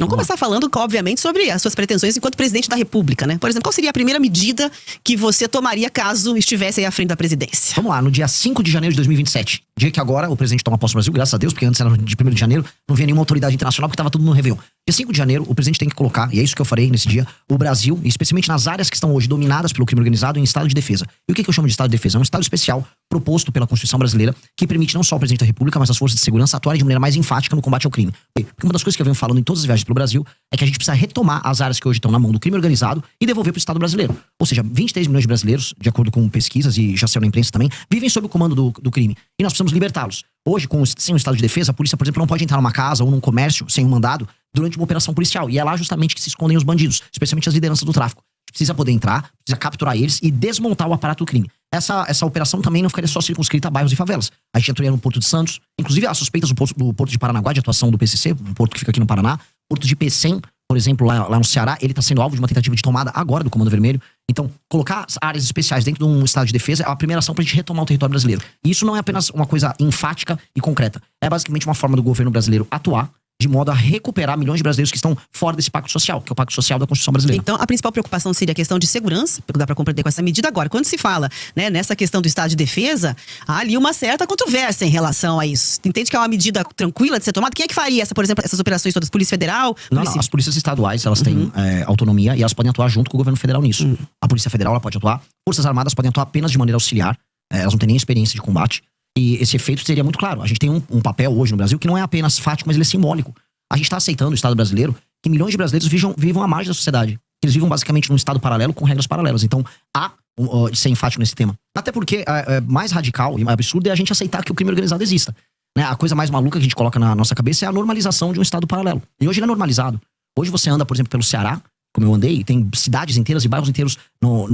Vamos começar falando, obviamente, sobre as suas pretensões enquanto presidente da República, né? Por exemplo, qual seria a primeira medida que você tomaria caso estivesse aí à frente da presidência? Vamos lá, no dia 5 de janeiro de 2027. Dia que agora o presidente toma posse do Brasil, graças a Deus, porque antes era de 1º de janeiro, não havia nenhuma autoridade internacional, porque estava tudo no Réveillon. Dia 5 de janeiro, o presidente tem que colocar, e é isso que eu farei nesse dia, o Brasil, especialmente nas áreas que estão hoje dominadas pelo crime organizado, em estado de defesa. E o que eu chamo de estado de defesa? É um estado especial proposto pela Constituição brasileira, que permite não só o presidente da República, mas as forças de segurança atuarem de maneira mais enfática no combate ao crime. Porque uma das coisas que eu venho falando em todas as viagens pelo Brasil é que a gente precisa retomar as áreas que hoje estão na mão do crime organizado e devolver para o Estado brasileiro. Ou seja, 23 milhões de brasileiros, de acordo com pesquisas e já saiu na imprensa também, vivem sob o comando do crime. E nós precisamos libertá-los. Hoje, sem o estado de defesa, a polícia, por exemplo, não pode entrar numa casa ou num comércio sem um mandado durante uma operação policial. E é lá justamente que se escondem os bandidos, especialmente as lideranças do tráfico. Precisa poder entrar, precisa capturar eles e desmontar o aparato do crime. Essa operação também não ficaria só circunscrita a bairros e favelas. A gente entraria no Porto de Santos. Inclusive, há suspeitas do Porto de Paranaguá, de atuação do PCC, um porto que fica aqui no Paraná. Porto de Pecém, por exemplo, lá no Ceará, ele está sendo alvo de uma tentativa de tomada agora do Comando Vermelho. Então, colocar áreas especiais dentro de um estado de defesa é a primeira ação para a gente retomar o território brasileiro. E isso não é apenas uma coisa enfática e concreta. É basicamente uma forma do governo brasileiro atuar de modo a recuperar milhões de brasileiros que estão fora desse pacto social, que é o pacto social da Constituição brasileira. Então, a principal preocupação seria a questão de segurança, porque dá para compreender com essa medida. Agora, quando se fala, né, nessa questão do estado de defesa, há ali uma certa controvérsia em relação a isso. Entende que é uma medida tranquila de ser tomada? Quem é que faria, por exemplo, essas operações todas? Polícia Federal? Não, as polícias estaduais, elas têm autonomia e elas podem atuar junto com o governo federal nisso. A Polícia Federal, ela pode atuar. Forças Armadas podem atuar apenas de maneira auxiliar. Elas não têm nem experiência de combate. E esse efeito seria muito claro. A gente tem um papel hoje no Brasil que não é apenas fático, mas ele é simbólico. A gente está aceitando o Estado brasileiro que milhões de brasileiros vivam à margem da sociedade. Eles vivem basicamente num Estado paralelo com regras paralelas. Então, há de ser enfático nesse tema. Até porque mais radical e mais absurdo é a gente aceitar que o crime organizado exista. Né? A coisa mais maluca que a gente coloca na nossa cabeça é a normalização de um Estado paralelo. E hoje ele é normalizado. Hoje você anda, por exemplo, pelo Ceará, como eu andei, tem cidades inteiras e bairros inteiros.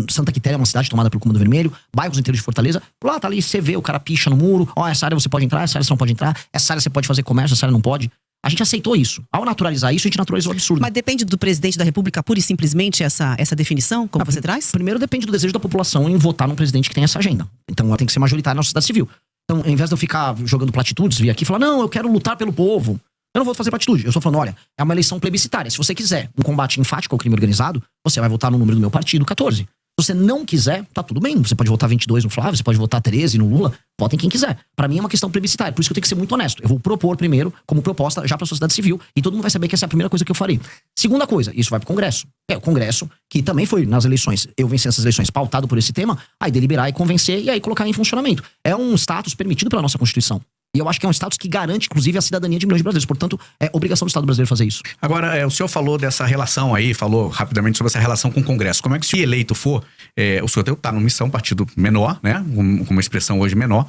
Santa Quitéria é uma cidade tomada pelo Comando Vermelho, bairros inteiros de Fortaleza. Lá tá ali, você vê, o cara picha no muro. Essa área você pode entrar, essa área você não pode entrar. Essa área você pode fazer comércio, essa área não pode. A gente aceitou isso. Ao naturalizar isso, a gente naturalizou o absurdo. Mas depende do presidente da República pura e simplesmente essa definição, como você traz? Primeiro depende do desejo da população em votar num presidente que tem essa agenda. Então ela tem que ser majoritária na sociedade civil. Então, ao invés de eu ficar jogando platitudes, vir aqui e falar, não, eu quero lutar pelo povo. Eu não vou fazer platitude. Eu estou falando, olha, é uma eleição plebiscitária. Se você quiser um combate enfático ao crime organizado, você vai votar no número do meu partido, 14. Se você não quiser, tá tudo bem. Você pode votar 22 no Flávio, você pode votar 13 no Lula. Votem quem quiser. Pra mim é uma questão plebiscitária. Por isso que eu tenho que ser muito honesto. Eu vou propor primeiro, como proposta, já pra sociedade civil. E todo mundo vai saber que essa é a primeira coisa que eu farei. Segunda coisa, isso vai pro Congresso. O Congresso, que também foi nas eleições, eu venci essas eleições pautado por esse tema, aí deliberar e convencer e aí colocar em funcionamento. É um status permitido pela nossa Constituição. E eu acho que é um status que garante, inclusive, a cidadania de milhões de brasileiros. Portanto, é obrigação do Estado brasileiro fazer isso. Agora, o senhor falou dessa relação aí, falou rapidamente sobre essa relação com o Congresso. Como é que, se eleito for, o senhor está numa missão, partido menor, né? Com uma expressão hoje menor.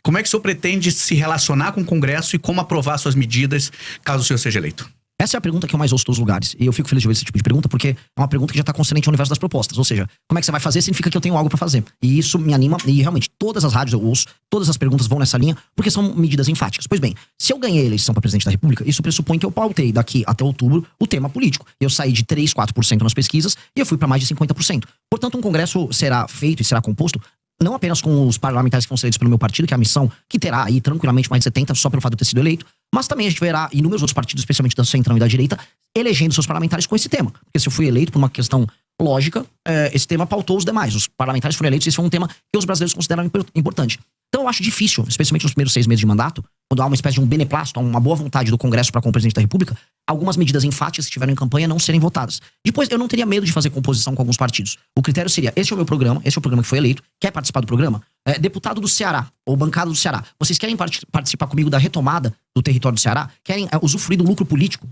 Como é que o senhor pretende se relacionar com o Congresso e como aprovar suas medidas, caso o senhor seja eleito? Essa é a pergunta que eu mais ouço em todos os lugares. E eu fico feliz de ver esse tipo de pergunta, porque é uma pergunta que já está consonante ao universo das propostas. Ou seja, como é que você vai fazer significa que eu tenho algo para fazer. E isso me anima, e realmente todas as rádios eu ouço, todas as perguntas vão nessa linha, porque são medidas enfáticas. Pois bem, se eu ganhei a eleição para presidente da República, isso pressupõe que eu pautei daqui até outubro o tema político. Eu saí de 3, 4% nas pesquisas e eu fui para mais de 50%. Portanto, um congresso será feito e será composto não apenas com os parlamentares que vão ser eleitos pelo meu partido, que é a missão, que terá aí tranquilamente mais de 70, só pelo fato de eu ter sido eleito, mas também a gente verá inúmeros outros partidos, especialmente da centrão e da direita, elegendo seus parlamentares com esse tema. Porque se eu fui eleito por uma questão lógica, esse tema pautou os demais. Os parlamentares foram eleitos e esse foi um tema que os brasileiros consideram importante. Então eu acho difícil, especialmente nos primeiros 6 meses de mandato, quando há uma espécie de um beneplácito, uma boa vontade do Congresso para com o presidente da República, algumas medidas enfáticas que estiveram em campanha não serem votadas. Depois, eu não teria medo de fazer composição com alguns partidos. O critério seria, esse é o meu programa, esse é o programa que foi eleito, quer participar do programa? Deputado do Ceará, ou bancada do Ceará, vocês querem participar comigo da retomada do território do Ceará? Querem usufruir do lucro político,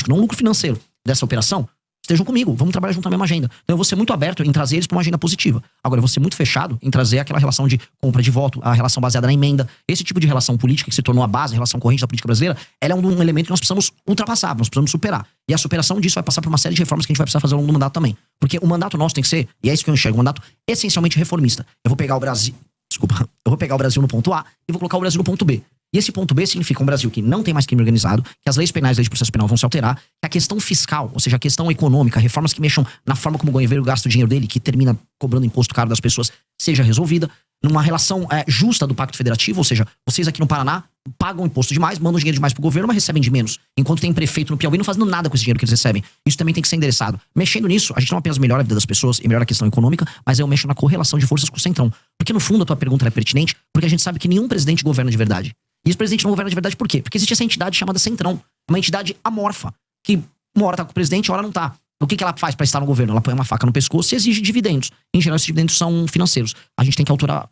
não lucro financeiro dessa operação? Estejam comigo, vamos trabalhar junto na mesma agenda. Então eu vou ser muito aberto em trazer eles para uma agenda positiva. Agora eu vou ser muito fechado em trazer aquela relação de compra de voto, a relação baseada na emenda. Esse tipo de relação política que se tornou a base, a relação corrente da política brasileira, ela é um elemento que nós precisamos ultrapassar, nós precisamos superar. E a superação disso vai passar por uma série de reformas que a gente vai precisar fazer ao longo do mandato também. Porque o mandato nosso tem que ser, e é isso que eu enxergo, um mandato essencialmente reformista. Eu vou pegar o Brasil no ponto A e vou colocar o Brasil no ponto B. E esse ponto B significa um Brasil que não tem mais crime organizado, que as leis penais e leis de processo penal vão se alterar, que a questão fiscal, ou seja, a questão econômica, reformas que mexam na forma como o governo gasta o dinheiro dele, que termina cobrando imposto caro das pessoas, seja resolvida, numa relação justa do Pacto Federativo, ou seja, vocês aqui no Paraná pagam imposto demais, mandam dinheiro demais pro governo, mas recebem de menos. Enquanto tem prefeito no Piauí não fazendo nada com esse dinheiro que eles recebem. Isso também tem que ser endereçado. Mexendo nisso, a gente não apenas melhora a vida das pessoas e melhora a questão econômica, mas eu mexo na correlação de forças com o Centrão. Porque no fundo a tua pergunta é pertinente, porque a gente sabe que nenhum presidente governa de verdade. E esse presidente não governa de verdade por quê? Porque existe essa entidade chamada Centrão. Uma entidade amorfa, que uma hora tá com o presidente, uma hora não tá. O que ela faz para estar no governo? Ela põe uma faca no pescoço e exige dividendos. Em geral, esses dividendos são financeiros. A gente tem que alterar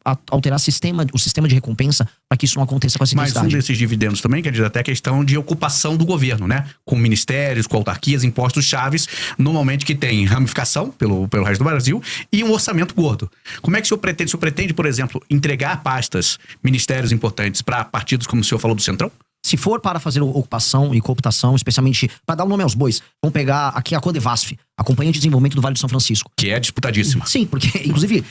o sistema de recompensa para que isso não aconteça com essa Mas intensidade. um desses dividendos também, que diz até a questão de ocupação do governo, né? Com ministérios, com autarquias, impostos chaves, normalmente que tem ramificação pelo resto do Brasil e um orçamento gordo. Como é que o senhor pretende, por exemplo, entregar pastas, ministérios importantes para partidos como o senhor falou do Centrão? Se for para fazer ocupação e cooptação, especialmente para dar o nome aos bois, vamos pegar aqui a Codevasf, a Companhia de Desenvolvimento do Vale do São Francisco. Que é disputadíssima. Sim, porque, inclusive,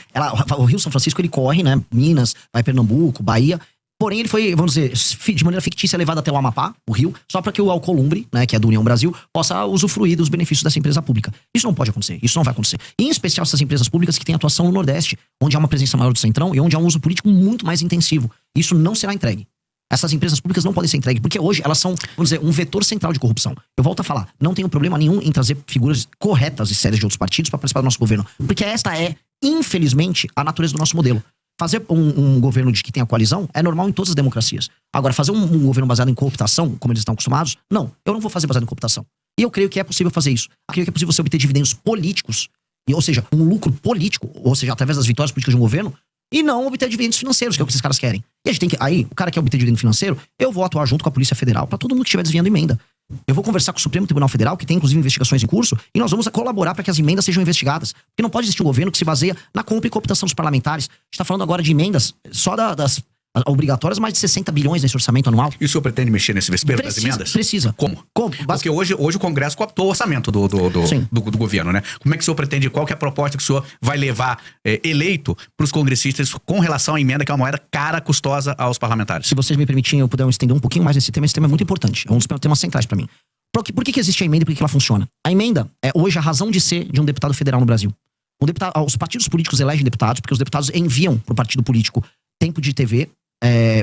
o Rio São Francisco, ele corre, né? Minas, vai Pernambuco, Bahia. Porém, ele foi, vamos dizer, de maneira fictícia levado até o Amapá, o Rio, só para que o Alcolumbre, né, que é do União Brasil, possa usufruir dos benefícios dessa empresa pública. Isso não pode acontecer, isso não vai acontecer. E, em especial essas empresas públicas que têm atuação no Nordeste, onde há uma presença maior do Centrão e onde há um uso político muito mais intensivo. Isso não será entregue. Essas empresas públicas não podem ser entregues, porque hoje elas são, vamos dizer, um vetor central de corrupção. Eu volto a falar, não tenho problema nenhum em trazer figuras corretas e sérias de outros partidos para participar do nosso governo. Porque esta é, infelizmente, a natureza do nosso modelo. Fazer um governo de que tenha coalizão é normal em todas as democracias. Agora, fazer um governo baseado em cooptação, como eles estão acostumados, não. Eu não vou fazer baseado em cooptação. E eu creio que é possível fazer isso. Eu creio que é possível você obter dividendos políticos, ou seja, um lucro político, ou seja, através das vitórias políticas de um governo, e não obter dividendos financeiros, que é o que esses caras querem. E a gente tem que... Aí, o cara quer obter dividendo financeiro, eu vou atuar junto com a Polícia Federal para todo mundo que estiver desviando emenda. Eu vou conversar com o Supremo Tribunal Federal, que tem inclusive investigações em curso, e nós vamos colaborar para que as emendas sejam investigadas. Porque não pode existir um governo que se baseia na compra e cooptação dos parlamentares. A gente está falando agora de emendas só das obrigatórias, mais de 60 bilhões nesse orçamento anual. E o senhor pretende mexer nesse vespeiro das emendas? Precisa. Como? Porque hoje o Congresso cooptou o orçamento do governo, né? Como é que o senhor pretende, qual que é a proposta que o senhor vai levar eleito para os congressistas com relação à emenda, que é uma moeda cara, custosa aos parlamentares? Se vocês me permitirem, eu puder estender um pouquinho mais nesse tema, esse tema é muito importante. É um dos temas centrais para mim. Por que existe a emenda e por que ela funciona? A emenda é hoje a razão de ser de um deputado federal no Brasil. Os partidos políticos elegem deputados, porque os deputados enviam para o partido político tempo de TV,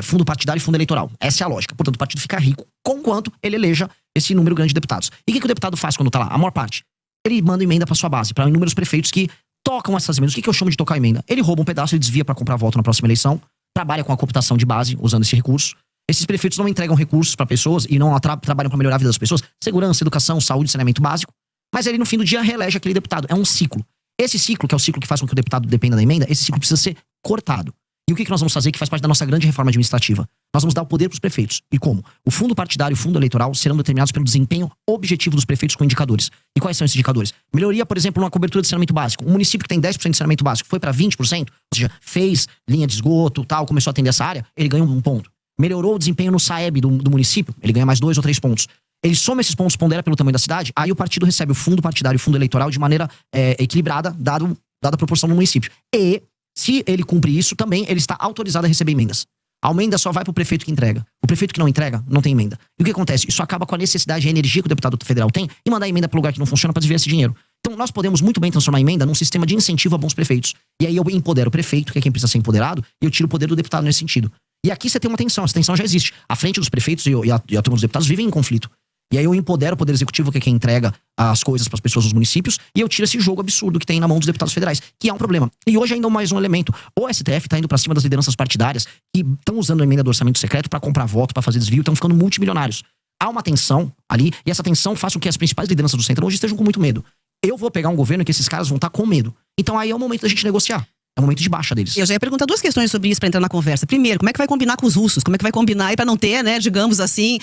fundo partidário e fundo eleitoral. Essa é a lógica. Portanto, o partido fica rico conquanto ele eleja esse número grande de deputados. E o que o deputado faz quando tá lá? A maior parte. Ele manda emenda para sua base, para inúmeros prefeitos que tocam essas emendas. O que eu chamo de tocar emenda? Ele rouba um pedaço, ele desvia para comprar voto na próxima eleição, trabalha com a cooptação de base, usando esse recurso. Esses prefeitos não entregam recursos para pessoas e não trabalham para melhorar a vida das pessoas. Segurança, educação, saúde, saneamento básico. Mas ele, no fim do dia, reelege aquele deputado. É um ciclo. Esse ciclo, que é o ciclo que faz com que o deputado dependa da emenda, esse ciclo precisa ser cortado. E o que nós vamos fazer, que faz parte da nossa grande reforma administrativa? Nós vamos dar o poder para os prefeitos. E como? O fundo partidário e o fundo eleitoral serão determinados pelo desempenho objetivo dos prefeitos com indicadores. E quais são esses indicadores? Melhoria, por exemplo, na cobertura de saneamento básico. Um município que tem 10% de saneamento básico foi para 20%, ou seja, fez linha de esgoto, tal, começou a atender essa área, ele ganha um ponto. Melhorou o desempenho no SAEB do município, ele ganha mais 2 ou 3 pontos. Ele soma esses pontos, pondera pelo tamanho da cidade, aí o partido recebe o fundo partidário e o fundo eleitoral de maneira equilibrada, dada a proporção do município. E se ele cumpre isso, também ele está autorizado a receber emendas. A emenda só vai para o prefeito que entrega. O prefeito que não entrega, não tem emenda. E o que acontece? Isso acaba com a necessidade e a energia que o deputado federal tem e mandar a emenda para o lugar que não funciona para desviar esse dinheiro. Então nós podemos muito bem transformar a emenda num sistema de incentivo a bons prefeitos. E aí eu empodero o prefeito, que é quem precisa ser empoderado, e eu tiro o poder do deputado nesse sentido. E aqui você tem uma tensão, essa tensão já existe. A frente dos prefeitos e a turma dos deputados vivem em conflito. E aí eu empodero o poder executivo, que é quem entrega as coisas para as pessoas dos municípios, e eu tiro esse jogo absurdo que tem na mão dos deputados federais, que é um problema. E hoje ainda mais um elemento. O STF tá indo para cima das lideranças partidárias que estão usando a emenda do orçamento secreto para comprar voto, para fazer desvio, estão ficando multimilionários. Há uma tensão ali, e essa tensão faz com que as principais lideranças do Centrão hoje estejam com muito medo. Eu vou pegar um governo em que esses caras vão estar com medo. Então aí é o momento da gente negociar. É o momento de baixa deles. Eu já ia perguntar 2 questões sobre isso para entrar na conversa. Primeiro, como é que vai combinar com os russos? Como é que vai combinar aí para não ter, né, digamos assim,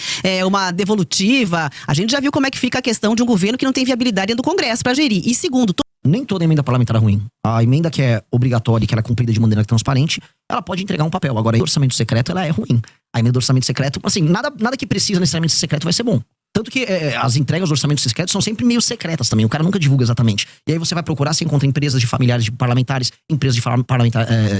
uma devolutiva? A gente já viu como é que fica a questão de um governo que não tem viabilidade dentro do Congresso para gerir. E segundo, nem toda emenda parlamentar é ruim. A emenda que é obrigatória e que ela é cumprida de maneira transparente, ela pode entregar um papel. Agora, o orçamento secreto, ela é ruim. A emenda do orçamento secreto, assim, nada que precisa necessariamente ser secreto vai ser bom. Tanto que as entregas do orçamento secreto são sempre meio secretas também. O cara nunca divulga exatamente. E aí você vai procurar, você encontra empresas de familiares de parlamentares, empresas de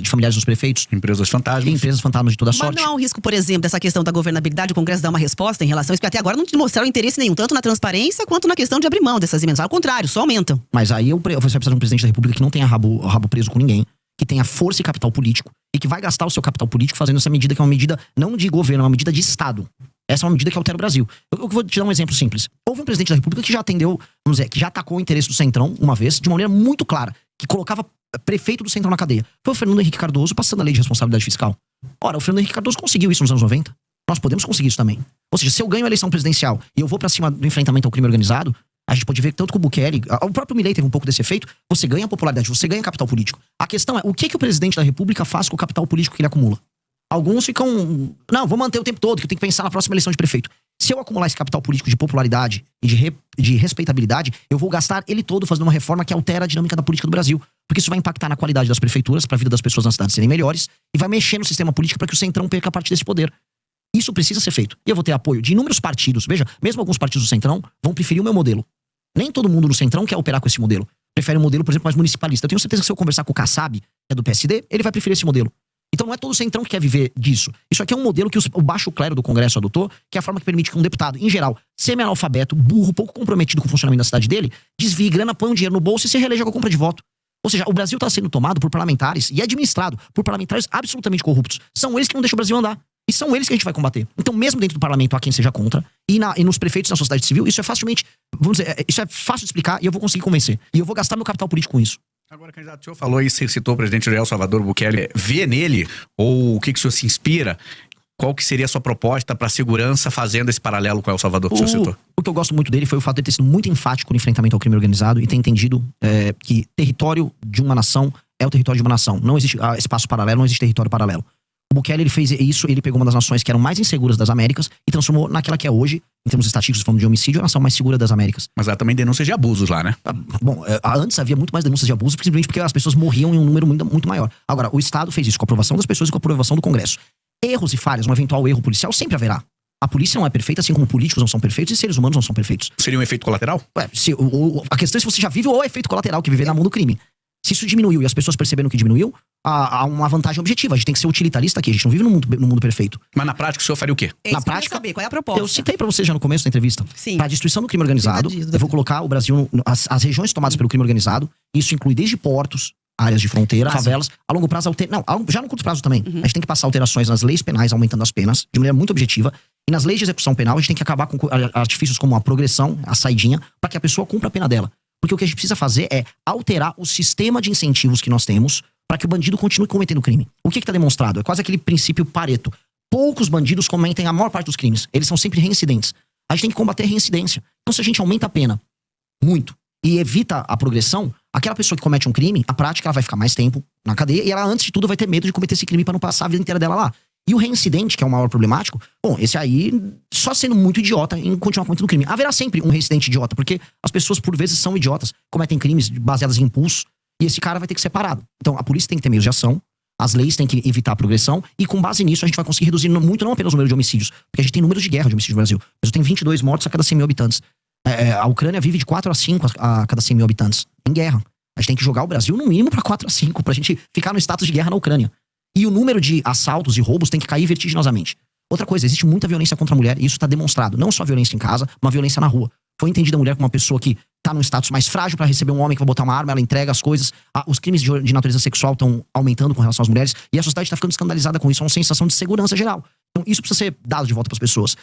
familiares dos prefeitos. Empresas fantasmas. Empresas fantasmas de toda sorte. Mas não há um risco, por exemplo, dessa questão da governabilidade, o Congresso dar uma resposta em relação a isso, porque até agora não mostraram interesse nenhum, tanto na transparência quanto na questão de abrir mão dessas emendas. Ao contrário, só aumentam. Mas aí você vai precisar de um presidente da República que não tenha rabo preso com ninguém, que tenha força e capital político e que vai gastar o seu capital político fazendo essa medida que é uma medida não de governo, é uma medida de Estado. Essa é uma medida que altera o Brasil. Eu vou te dar um exemplo simples. Houve um presidente da República que já atendeu, vamos dizer, que já atacou o interesse do Centrão uma vez, de uma maneira muito clara, que colocava prefeito do Centrão na cadeia. Foi o Fernando Henrique Cardoso passando a lei de responsabilidade fiscal. Ora, o Fernando Henrique Cardoso conseguiu isso nos anos 90. Nós podemos conseguir isso também. Ou seja, se eu ganho a eleição presidencial e eu vou pra cima do enfrentamento ao crime organizado, a gente pode ver que tanto com o Bukele, o próprio Milei teve um pouco desse efeito, você ganha popularidade, você ganha capital político. A questão é, o que o presidente da República faz com o capital político que ele acumula? Alguns ficam, não, vou manter o tempo todo, que eu tenho que pensar na próxima eleição de prefeito. Se eu acumular esse capital político de popularidade e de respeitabilidade, eu vou gastar ele todo fazendo uma reforma que altera a dinâmica da política do Brasil. Porque isso vai impactar na qualidade das prefeituras, para a vida das pessoas nas cidades serem melhores, e vai mexer no sistema político para que o Centrão perca parte desse poder. Isso precisa ser feito. E eu vou ter apoio de inúmeros partidos. Veja, mesmo alguns partidos do Centrão vão preferir o meu modelo. Nem todo mundo no Centrão quer operar com esse modelo. Prefere um modelo, por exemplo, mais municipalista. Eu tenho certeza que se eu conversar com o Kassab, que é do PSD, ele vai preferir esse modelo. Então não é todo o Centrão que quer viver disso. Isso aqui é um modelo que o baixo clero do Congresso adotou, que é a forma que permite que um deputado, em geral, semi-analfabeto, burro, pouco comprometido com o funcionamento da cidade dele, desvie grana, põe um dinheiro no bolso e se reeleja com a compra de voto. Ou seja, o Brasil está sendo tomado por parlamentares e administrado por parlamentares absolutamente corruptos. São eles que não deixam o Brasil andar. E são eles que a gente vai combater. Então, mesmo dentro do parlamento, há quem seja contra, e nos prefeitos na sociedade civil, isso é facilmente, vamos dizer, isso é fácil de explicar e eu vou conseguir convencer. E eu vou gastar meu capital político com isso. Agora, candidato, o senhor falou aí, você citou o presidente de El Salvador, Bukele. Vê nele, ou o que o senhor se inspira, qual que seria a sua proposta para a segurança fazendo esse paralelo com El Salvador que o senhor citou? O que eu gosto muito dele foi o fato de ele ter sido muito enfático no enfrentamento ao crime organizado e ter entendido que território de uma nação é o território de uma nação. Não existe espaço paralelo, não existe território paralelo. O Bukele, ele fez isso, ele pegou uma das nações que eram mais inseguras das Américas e transformou naquela que é hoje, em termos estatísticos, falando de homicídio, a nação mais segura das Américas. Mas há também denúncias de abusos lá, né? Bom, antes havia muito mais denúncias de abuso, simplesmente porque as pessoas morriam em um número muito maior. Agora, o Estado fez isso com a aprovação das pessoas e com a aprovação do Congresso. Erros e falhas, um eventual erro policial sempre haverá. A polícia não é perfeita, assim como políticos não são perfeitos e seres humanos não são perfeitos. Seria um efeito colateral? A questão é se você já vive ou é efeito colateral, que viver na mão do crime. Se isso diminuiu e as pessoas perceberam que diminuiu, há uma vantagem objetiva. A gente tem que ser utilitarista aqui. A gente não vive no mundo perfeito. Mas na prática o senhor faria o quê? Na prática, saber qual é a proposta. Eu citei pra você já no começo da entrevista. Sim. Pra destruição do crime organizado, eu vou colocar o Brasil, as regiões tomadas pelo crime organizado. Isso inclui desde portos, áreas de fronteira, favelas. A longo prazo, já no curto prazo também. A gente tem que passar alterações nas leis penais, aumentando as penas, de maneira muito objetiva. E nas leis de execução penal, a gente tem que acabar com artifícios como a progressão, a saidinha, para que a pessoa cumpra a pena dela. Porque o que a gente precisa fazer é alterar o sistema de incentivos que nós temos para que o bandido continue cometendo crime. O que está demonstrado? É quase aquele princípio Pareto. Poucos bandidos cometem a maior parte dos crimes. Eles são sempre reincidentes. A gente tem que combater a reincidência. Então, se a gente aumenta a pena muito e evita a progressão, aquela pessoa que comete um crime, a prática, ela vai ficar mais tempo na cadeia e ela, antes de tudo, vai ter medo de cometer esse crime para não passar a vida inteira dela lá. E o reincidente, que é o maior problemático, bom, esse aí, só sendo muito idiota em continuar cometendo crime. Haverá sempre um reincidente idiota, porque as pessoas, por vezes, são idiotas, cometem crimes baseados em impulso, e esse cara vai ter que ser parado. Então, a polícia tem que ter meios de ação, as leis têm que evitar a progressão, e com base nisso, a gente vai conseguir reduzir muito, não apenas o número de homicídios, porque a gente tem números de guerra de homicídio no Brasil. O Brasil tem 22 mortos a cada 100 mil habitantes. A Ucrânia vive de 4 a 5 a cada 100 mil habitantes, em guerra. A gente tem que jogar o Brasil, no mínimo, para 4 a 5, pra gente ficar no status de guerra na Ucrânia. E o número de assaltos e roubos tem que cair vertiginosamente. Outra coisa, existe muita violência contra a mulher e isso está demonstrado. Não só violência em casa, uma violência na rua. Foi entendida a mulher como uma pessoa que tá num status mais frágil para receber um homem que vai botar uma arma, ela entrega as coisas. Os crimes de natureza sexual estão aumentando com relação às mulheres e a sociedade está ficando escandalizada com isso. É uma sensação de segurança geral. Então isso precisa ser dado de volta para as pessoas.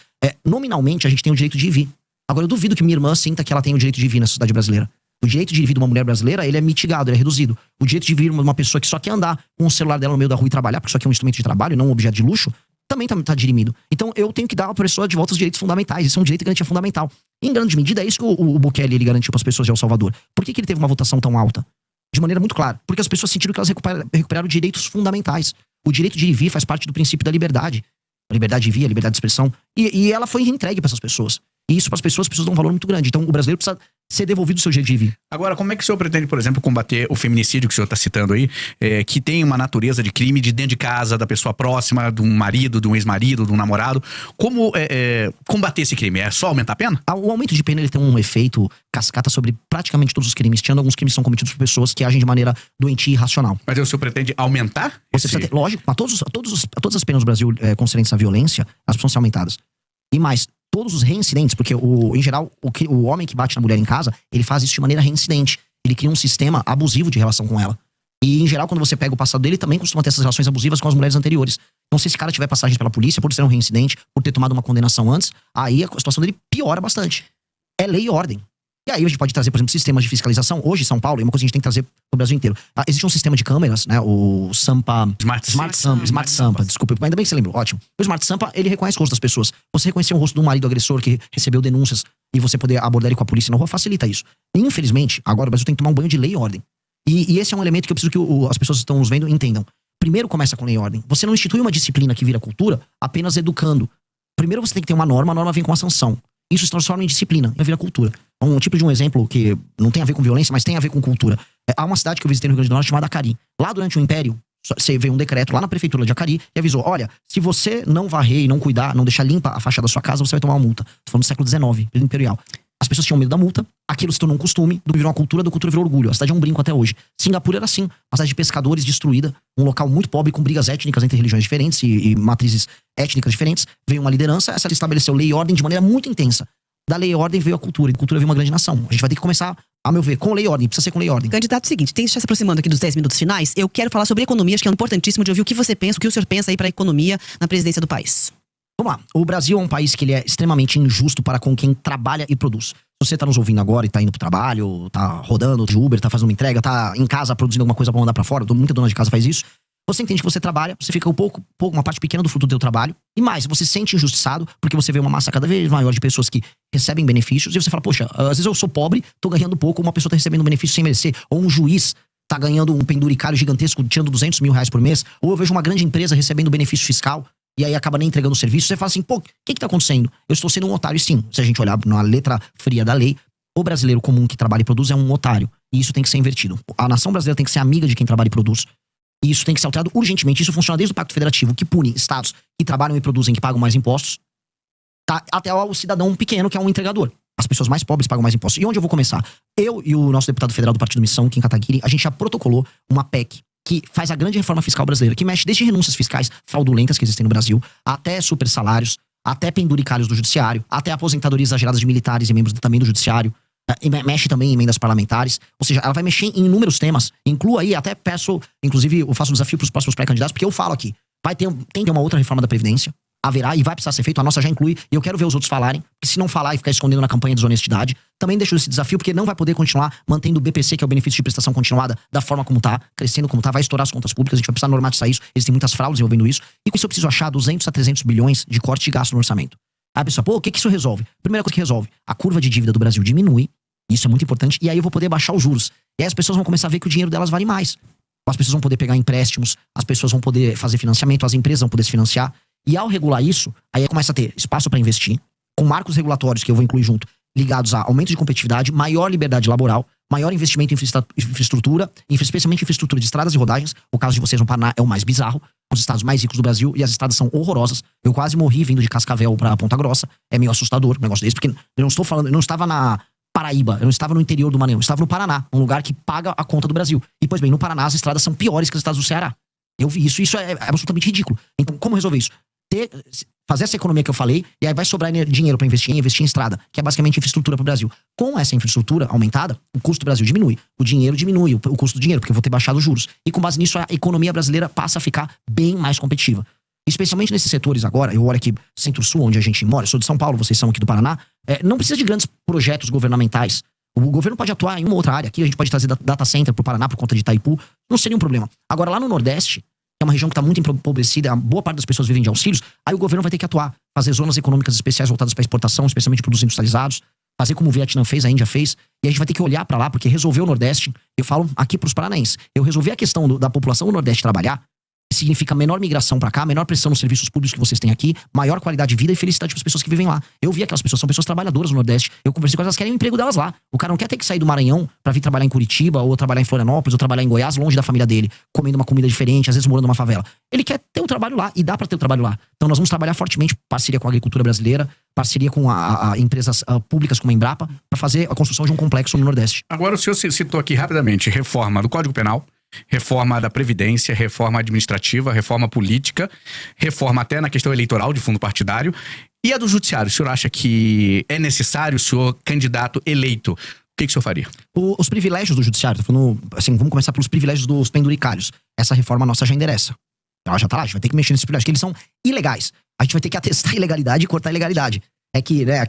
Nominalmente, a gente tem o direito de ir e vir. Agora, eu duvido que minha irmã sinta que ela tem o direito de ir e vir na sociedade brasileira. O direito de ir e vir de uma mulher brasileira, ele é mitigado, ele é reduzido. O direito de vir uma pessoa que só quer andar com o celular dela no meio da rua e trabalhar, porque isso aqui é um instrumento de trabalho, não um objeto de luxo, também tá dirimido. Então eu tenho que dar à pessoa de volta os direitos fundamentais. Isso é um direito de garantia fundamental. Em grande medida, é isso que o Bukele ele garantiu para as pessoas de El Salvador. Por que ele teve uma votação tão alta? De maneira muito clara. Porque as pessoas sentiram que elas recuperaram direitos fundamentais. O direito de ir e vir faz parte do princípio da liberdade. A liberdade de vir, a liberdade de expressão. E ela foi entregue para essas pessoas. E isso para as pessoas dá um valor muito grande. Então o brasileiro precisa ser devolvido o seu direito de vir. Agora, como é que o senhor pretende, por exemplo, combater o feminicídio que o senhor está citando aí, que tem uma natureza de crime de dentro de casa, da pessoa próxima, de um marido, de um ex-marido, de um namorado? Como combater esse crime? É só aumentar a pena? O aumento de pena ele tem um efeito cascata sobre praticamente todos os crimes, tirando alguns crimes que são cometidos por pessoas que agem de maneira doentia e irracional. Mas o senhor pretende aumentar? Você precisa ter, lógico, mas todas as penas no Brasil concernentes à violência, elas precisam ser aumentadas. E mais, todos os reincidentes, porque em geral, o homem que bate na mulher em casa, ele faz isso de maneira reincidente. Ele cria um sistema abusivo de relação com ela. E, em geral, quando você pega o passado dele, também costuma ter essas relações abusivas com as mulheres anteriores. Então, se esse cara tiver passagens pela polícia, por ser um reincidente, por ter tomado uma condenação antes, aí a situação dele piora bastante. É lei e ordem. E aí a gente pode trazer, por exemplo, sistemas de fiscalização. Hoje, São Paulo, é uma coisa que a gente tem que trazer pro Brasil inteiro. Existe um sistema de câmeras, né? O Sampa... Smart Sampa, desculpa. Ainda bem que você lembrou, ótimo. O Smart Sampa, ele reconhece o rosto das pessoas. Você reconhecer o rosto de um marido agressor que recebeu denúncias e você poder abordar ele com a polícia na rua, facilita isso. Infelizmente, agora o Brasil tem que tomar um banho de lei e ordem. E esse é um elemento que eu preciso que as pessoas que estão nos vendo entendam. Primeiro começa com lei e ordem. Você não institui uma disciplina que vira cultura apenas educando. Primeiro você tem que ter uma norma vem com uma sanção. Isso se transforma em disciplina e vira cultura. Um tipo de um exemplo que não tem a ver com violência, mas tem a ver com cultura. Há uma cidade que eu visitei no Rio Grande do Norte chamada Acari. Lá durante o Império, você veio um decreto lá na prefeitura de Acari e avisou, olha, se você não varrer e não cuidar, não deixar limpa a fachada da sua casa, você vai tomar uma multa. Tô falando do século XIX, período imperial. As pessoas tinham medo da multa, aquilo se tornou um costume, virou uma cultura, da cultura virou orgulho. A cidade é um brinco até hoje. Singapura era assim, uma cidade de pescadores destruída, um local muito pobre, com brigas étnicas entre religiões diferentes e matrizes étnicas diferentes. Veio uma liderança, essa estabeleceu lei e ordem de maneira muito intensa. Da lei e ordem veio a cultura, e da cultura veio uma grande nação. A gente vai ter que começar, a meu ver, com lei e ordem, precisa ser com lei e ordem. Candidato, seguinte, tem já se aproximando aqui dos 10 minutos finais, eu quero falar sobre economia, acho que é importantíssimo de ouvir o que você pensa, o que o senhor pensa aí para a economia na presidência do país. Vamos lá, o Brasil é um país que ele é extremamente injusto para com quem trabalha e produz. Se você tá nos ouvindo agora e tá indo pro trabalho, tá rodando de Uber, tá fazendo uma entrega, tá em casa produzindo alguma coisa pra mandar pra fora, muita dona de casa faz isso, você entende que você trabalha, você fica uma parte pequena do fruto do teu trabalho, e mais, você se sente injustiçado, porque você vê uma massa cada vez maior de pessoas que recebem benefícios, e você fala, poxa, às vezes eu sou pobre, tô ganhando pouco, uma pessoa tá recebendo um benefício sem merecer, ou um juiz tá ganhando um penduricário gigantesco, tirando 200 mil reais por mês, ou eu vejo uma grande empresa recebendo benefício fiscal, e aí acaba nem entregando o serviço, você fala assim, pô, o que tá acontecendo? Eu estou sendo um otário, sim. Se a gente olhar na letra fria da lei, o brasileiro comum que trabalha e produz é um otário. E isso tem que ser invertido. A nação brasileira tem que ser amiga de quem trabalha e produz. E isso tem que ser alterado urgentemente. Isso funciona desde o Pacto Federativo, que pune estados que trabalham e produzem, que pagam mais impostos, tá? Até o cidadão pequeno, que é um entregador. As pessoas mais pobres pagam mais impostos. E onde eu vou começar? Eu e o nosso deputado federal do Partido Missão, Kim Kataguiri, a gente já protocolou uma PEC que faz a grande reforma fiscal brasileira, que mexe desde renúncias fiscais fraudulentas que existem no Brasil, até super salários, até penduricários do judiciário, até aposentadorias exageradas de militares e membros também do judiciário, mexe também em emendas parlamentares, ou seja, ela vai mexer em inúmeros temas, inclua aí, até peço, inclusive eu faço um desafio para os próximos pré-candidatos, porque eu falo aqui, tem que ter uma outra reforma da Previdência, haverá e vai precisar ser feito, a nossa já inclui, e eu quero ver os outros falarem, porque se não falar e ficar escondendo na campanha de desonestidade, também deixo esse desafio, porque não vai poder continuar mantendo o BPC, que é o benefício de prestação continuada, da forma como tá, crescendo como tá, vai estourar as contas públicas, a gente vai precisar normatizar isso, existem muitas fraudes envolvendo isso, e com isso eu preciso achar 200 a 300 bilhões de corte de gasto no orçamento. Aí a pessoa, pô, o que isso resolve? Primeira coisa que resolve, a curva de dívida do Brasil diminui, isso é muito importante, e aí eu vou poder baixar os juros. E aí as pessoas vão começar a ver que o dinheiro delas vale mais. As pessoas vão poder pegar empréstimos, as pessoas vão poder fazer financiamento, as empresas vão poder se financiar. E ao regular isso, aí começa a ter espaço para investir, com marcos regulatórios que eu vou incluir junto, ligados a aumento de competitividade, maior liberdade laboral, maior investimento em infraestrutura, especialmente infraestrutura de estradas e rodagens. O caso de vocês no Paraná é o mais bizarro. Os estados mais ricos do Brasil e as estradas são horrorosas. Eu quase morri vindo de Cascavel pra Ponta Grossa. É meio assustador um negócio desse, porque eu não estava na Paraíba, eu não estava no interior do Maranhão, eu estava no Paraná, um lugar que paga a conta do Brasil. E, pois bem, no Paraná as estradas são piores que as estradas do Ceará. Eu vi isso, e isso é absolutamente ridículo. Então, como resolver isso? Fazer essa economia que eu falei, e aí vai sobrar dinheiro para investir em estrada, que é basicamente infraestrutura para o Brasil. Com essa infraestrutura aumentada, o custo do Brasil diminui, o dinheiro diminui, o custo do dinheiro, porque eu vou ter baixado os juros. E com base nisso, a economia brasileira passa a ficar bem mais competitiva. Especialmente nesses setores agora, eu olho aqui Centro-Sul, onde a gente mora, eu sou de São Paulo, vocês são aqui do Paraná, não precisa de grandes projetos governamentais. O governo pode atuar em uma outra área aqui, a gente pode trazer data center pro Paraná por conta de Itaipu, não seria um problema. Agora, lá no Nordeste, que é uma região que está muito empobrecida, a boa parte das pessoas vivem de auxílios, aí o governo vai ter que atuar, fazer zonas econômicas especiais voltadas para exportação, especialmente produtos industrializados, fazer como o Vietnã fez, a Índia fez, e a gente vai ter que olhar para lá, porque resolver o Nordeste, eu falo aqui pros paranaenses, eu resolvi a questão da população do Nordeste trabalhar, significa menor migração pra cá, menor pressão nos serviços públicos que vocês têm aqui, maior qualidade de vida e felicidade para as pessoas que vivem lá. Eu vi aquelas pessoas, são pessoas trabalhadoras no Nordeste. Eu conversei com elas, elas querem o emprego delas lá. O cara não quer ter que sair do Maranhão pra vir trabalhar em Curitiba, ou trabalhar em Florianópolis, ou trabalhar em Goiás, longe da família dele, comendo uma comida diferente, às vezes morando numa favela. Ele quer ter um trabalho lá, e dá pra ter um trabalho lá. Então nós vamos trabalhar fortemente, parceria com a agricultura brasileira, parceria com empresas públicas como a Embrapa, pra fazer a construção de um complexo no Nordeste. Agora o senhor citou aqui rapidamente reforma do Código Penal, reforma da Previdência, reforma administrativa, reforma política, reforma até na questão eleitoral de fundo partidário. E a do Judiciário, o senhor acha que é necessário, o senhor candidato eleito, que o senhor faria? Os privilégios do judiciário, tô falando, assim, vamos começar pelos privilégios dos penduricários. Essa reforma nossa já endereça. Ela já tá lá, a gente vai ter que mexer nesses privilégios, porque eles são ilegais. A gente vai ter que atestar a ilegalidade e cortar a ilegalidade. É que, né,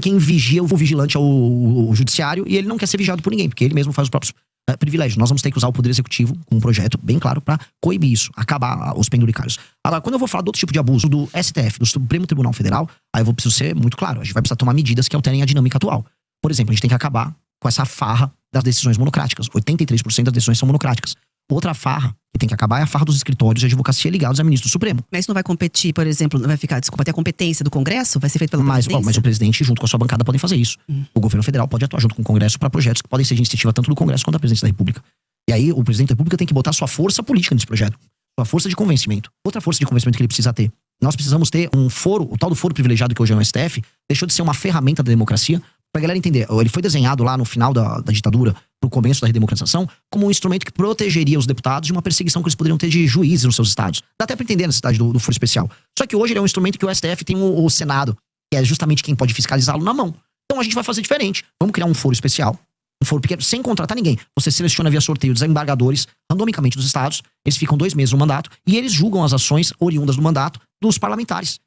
quem vigia, o vigilante é o judiciário, e ele não quer ser vigiado por ninguém, porque ele mesmo faz os próprios privilégios. Nós vamos ter que usar o Poder Executivo com um projeto bem claro pra coibir isso, acabar os penduricários. Agora, quando eu vou falar de outro tipo de abuso do STF, do Supremo Tribunal Federal, aí eu vou precisar ser muito claro. A gente vai precisar tomar medidas que alterem a dinâmica atual. Por exemplo, a gente tem que acabar com essa farra das decisões monocráticas. 83% das decisões são monocráticas. Outra farra que tem que acabar é a farra dos escritórios de advocacia ligados a ministro do Supremo. Mas isso não vai competir, por exemplo, não vai ficar, desculpa, até a competência do Congresso? Vai ser feito pela presidência? Mas o presidente, junto com a sua bancada, podem fazer isso. O governo federal pode atuar junto com o Congresso para projetos que podem ser de iniciativa tanto do Congresso quanto da presidência da República. E aí, o presidente da República tem que botar sua força política nesse projeto. Sua força de convencimento. Outra força de convencimento que ele precisa ter. Nós precisamos ter um foro, o tal do foro privilegiado que hoje é o STF, deixou de ser uma ferramenta da democracia. Pra galera entender, ele foi desenhado lá no final da ditadura, pro começo da redemocratização, como um instrumento que protegeria os deputados de uma perseguição que eles poderiam ter de juízes nos seus estados. Dá até pra entender a necessidade do foro especial. Só que hoje ele é um instrumento que o STF tem o Senado, que é justamente quem pode fiscalizá-lo, na mão. Então a gente vai fazer diferente. Vamos criar um foro especial, um foro pequeno, sem contratar ninguém. Você seleciona via sorteio desembargadores, randomicamente dos estados, eles ficam 2 meses no mandato, e eles julgam as ações oriundas do mandato dos parlamentares.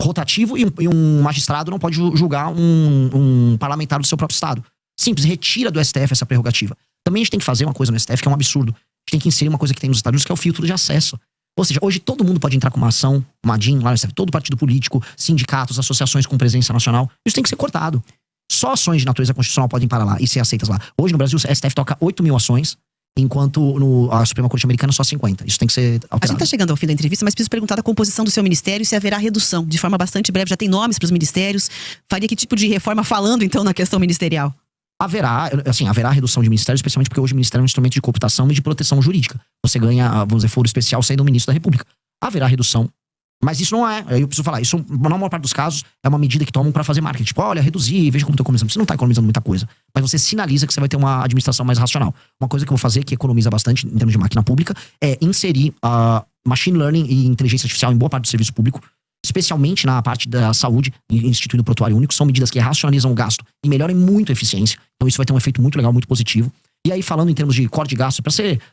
Rotativo, e um magistrado não pode julgar um parlamentar do seu próprio estado. Simples, retira do STF essa prerrogativa. Também a gente tem que fazer uma coisa no STF que é um absurdo. A gente tem que inserir uma coisa que tem nos Estados Unidos, que é o filtro de acesso. Ou seja, hoje todo mundo pode entrar com uma ação, uma DIN lá no STF, todo partido político, sindicatos, associações com presença nacional. Isso tem que ser cortado. Só ações de natureza constitucional podem parar lá e ser aceitas lá. Hoje no Brasil o STF toca 8 mil ações, enquanto a Suprema Corte Americana só 50. Isso tem que ser alterado. A gente tá chegando ao fim da entrevista, mas preciso perguntar da composição do seu ministério e se haverá redução. De forma bastante breve, já tem nomes para os ministérios. Faria que tipo de reforma falando, então, na questão ministerial? Haverá redução de ministério, especialmente porque hoje o ministério é um instrumento de cooptação e de proteção jurídica. Você ganha, vamos dizer, foro especial saindo do ministro da República. Haverá redução. Mas isso não é, eu preciso falar, isso na maior parte dos casos é uma medida que tomam pra fazer marketing. Tipo, olha, reduzir, veja como tô economizando. Você não tá economizando muita coisa, mas você sinaliza que você vai ter uma administração mais racional. Uma coisa que eu vou fazer, que economiza bastante em termos de máquina pública, é inserir machine learning e inteligência artificial em boa parte do serviço público, especialmente na parte da saúde, instituindo o prontuário único. São medidas que racionalizam o gasto e melhoram muito a eficiência. Então isso vai ter um efeito muito legal, muito positivo. E aí, falando em termos de corte de gasto, pra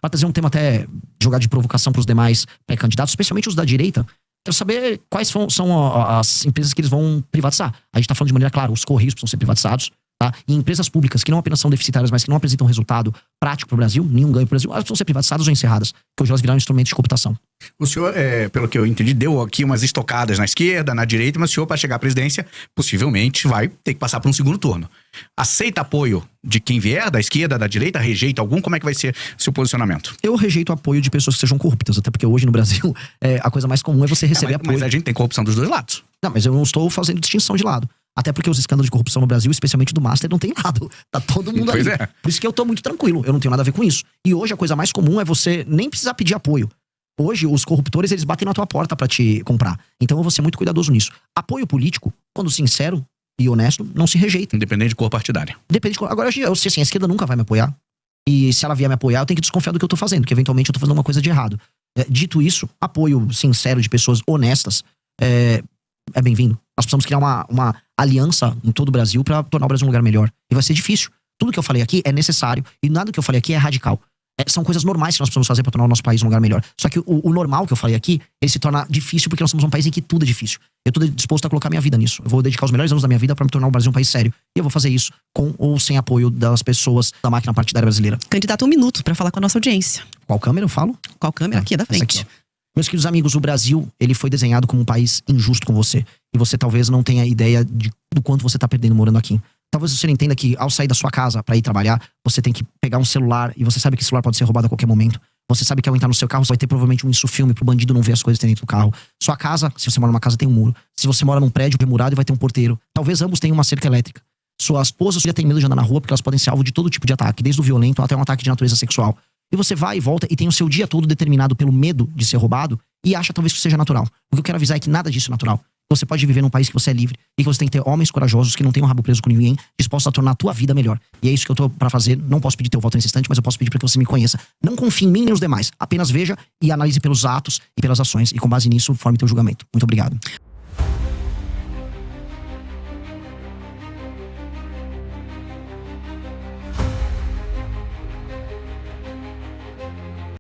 trazer um tema até jogar de provocação pros demais pré-candidatos, especialmente os da direita, quero saber quais são as empresas que eles vão privatizar. A gente tá falando de maneira clara, os Correios precisam ser privatizados, tá? E empresas públicas que não apenas são deficitárias, mas que não apresentam resultado prático pro Brasil, nenhum ganho pro Brasil, elas precisam ser privatizadas ou encerradas, porque hoje elas viraram instrumentos de cooptação. O senhor, pelo que eu entendi, deu aqui umas estocadas na esquerda, na direita, mas o senhor, para chegar à presidência, possivelmente vai ter que passar por um segundo turno. Aceita apoio de quem vier, da esquerda, da direita? Rejeita algum? Como é que vai ser seu posicionamento? Eu rejeito o apoio de pessoas que sejam corruptas, até porque hoje no Brasil a coisa mais comum é você receber apoio. Mas a gente tem corrupção dos dois lados. Não, mas eu não estou fazendo distinção de lado. Até porque os escândalos de corrupção no Brasil, especialmente do Master, não tem lado. Tá todo mundo Pois ali. é. Por isso que eu tô muito tranquilo. Eu não tenho nada a ver com isso. E hoje a coisa mais comum é você nem precisar pedir apoio. Hoje, os corruptores, eles batem na tua porta pra te comprar. Então eu vou ser muito cuidadoso nisso. Apoio político, quando sincero e honesto, não se rejeita. Independente de cor partidária. Depende de cor. Agora, eu sei assim, a esquerda nunca vai me apoiar. E se ela vier me apoiar, eu tenho que desconfiar do que eu tô fazendo, que eventualmente eu tô fazendo uma coisa de errado. Dito isso, apoio sincero de pessoas honestas é bem-vindo. Nós precisamos criar uma aliança em todo o Brasil pra tornar o Brasil um lugar melhor. E vai ser difícil. Tudo que eu falei aqui é necessário. E nada que eu falei aqui é radical. São coisas normais que nós precisamos fazer pra tornar o nosso país um lugar melhor. Só que o normal que eu falei aqui, ele se torna difícil porque nós somos um país em que tudo é difícil. Eu tô disposto a colocar minha vida nisso. Eu vou dedicar os melhores anos da minha vida pra me tornar o Brasil um país sério. E eu vou fazer isso com ou sem apoio das pessoas da máquina partidária brasileira. Candidato, 1 minuto pra falar com a nossa audiência. Qual câmera eu falo? Qual câmera? Aqui, da frente. Aqui, meus queridos amigos, o Brasil, ele foi desenhado como um país injusto com você. E você talvez não tenha ideia do quanto você tá perdendo morando aqui. Talvez você não entenda que ao sair da sua casa pra ir trabalhar, você tem que pegar um celular e você sabe que o celular pode ser roubado a qualquer momento. Você sabe que ao entrar no seu carro, você vai ter provavelmente um insufilme pro bandido não ver as coisas que tem dentro do carro. Sua casa, se você mora numa casa, tem um muro. Se você mora num prédio remurado, vai ter um porteiro. Talvez ambos tenham uma cerca elétrica. Sua esposa já tem medo de andar na rua porque elas podem ser alvo de todo tipo de ataque, desde o violento até um ataque de natureza sexual. E você vai e volta e tem o seu dia todo determinado pelo medo de ser roubado e acha talvez que seja natural. O que eu quero avisar é que nada disso é natural. Você pode viver num país que você é livre e que você tem que ter homens corajosos que não tenham o rabo preso com ninguém, dispostos a tornar a tua vida melhor. E é isso que eu tô pra fazer. Não posso pedir teu voto nesse instante, mas eu posso pedir pra que você me conheça. Não confie em mim nem nos demais. Apenas veja e analise pelos atos e pelas ações. E com base nisso, forme teu julgamento. Muito obrigado.